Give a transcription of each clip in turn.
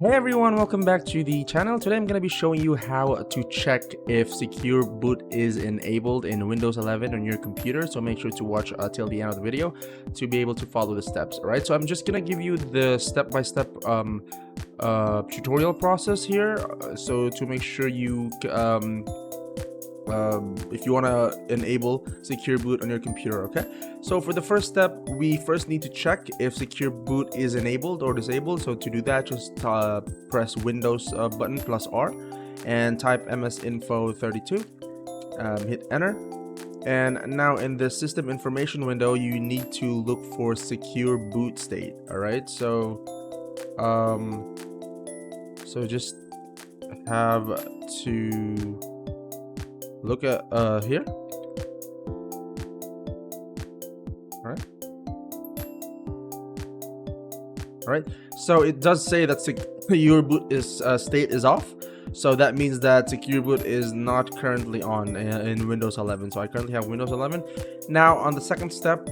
Hey everyone, welcome back to the channel. Today I'm going to be showing you how to check if secure boot is enabled in Windows 11 on your computer. So make sure to watch till the end of the video to be able to follow the steps. All right, so I'm just going to give you the step-by-step tutorial process here. So to make sure you if you want to enable secure boot on your computer. Okay, so for the first step, we first need to check if secure boot is enabled or disabled. So to do that, just press Windows button plus R and type msinfo32, hit enter, and now in the system information window you need to look for secure boot state. All right, so just have to look at here. All right, so it does say that secure boot is state is off, so that means that secure boot is not currently on in Windows 11. So I currently have Windows 11. Now on the second step,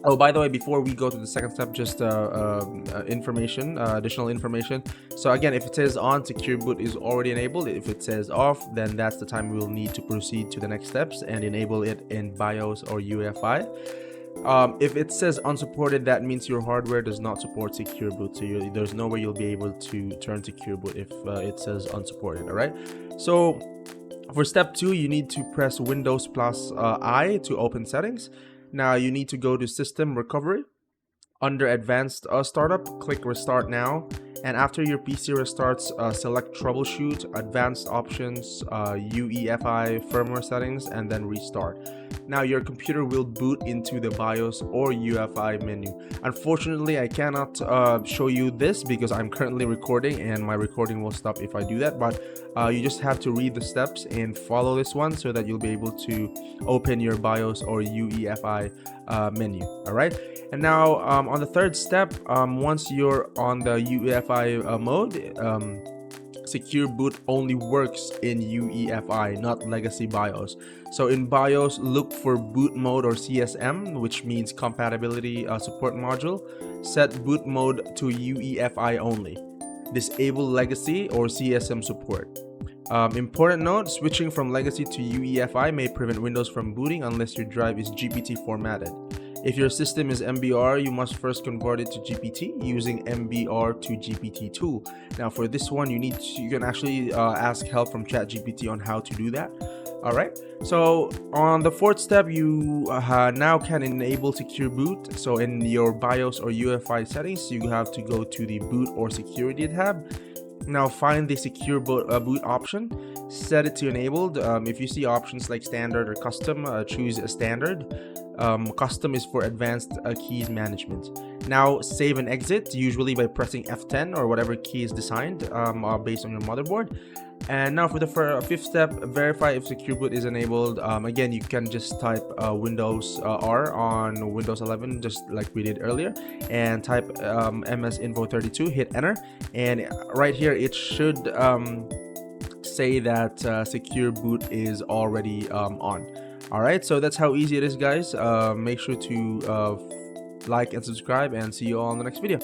oh, by the way, before we go to the second step, just additional information. So again, if it says on, secure boot is already enabled. If it says off, then that's the time we'll need to proceed to the next steps and enable it in BIOS or UEFI. If it says unsupported, that means your hardware does not support secure boot. So there's no way you'll be able to turn secure boot if it says unsupported. All right. So for step 2, you need to press Windows plus I to open settings. Now you need to go to System Recovery. Under Advanced Startup, click Restart Now, and after your PC restarts, select Troubleshoot, Advanced Options, UEFI Firmware Settings, and then Restart. Now your computer will boot into the BIOS or UEFI menu. Unfortunately, I cannot show you this because I'm currently recording and my recording will stop if I do that, but you just have to read the steps and follow this one so that you'll be able to open your BIOS or UEFI menu. All right, and now on the third step, once you're on the UEFI mode, secure boot only works in UEFI, not legacy BIOS. So in BIOS, look for boot mode or CSM, which means compatibility support module. Set boot mode to UEFI only. Disable legacy or CSM support. Important note, switching from legacy to UEFI may prevent Windows from booting unless your drive is GPT formatted. If your system is MBR, you must first convert it to GPT using MBR to GPT tool. Now for this one, you can actually ask help from ChatGPT on how to do that. All right, so on the fourth step, you now can enable secure boot. So in your BIOS or UEFI settings, you have to go to the boot or security tab. Now find the secure boot option, set it to enabled. If you see options like standard or custom, choose a standard. Custom is for advanced keys management. Now save and exit, usually by pressing F10 or whatever key is designed based on your motherboard. And now for the fifth step, verify if secure boot is enabled. Again, you can just type Windows R on Windows 11, just like we did earlier, and type msinfo32, hit enter, and right here it should say that secure boot is already on. All right, so that's how easy it is, guys. Make sure to like and subscribe, and see you all in the next video.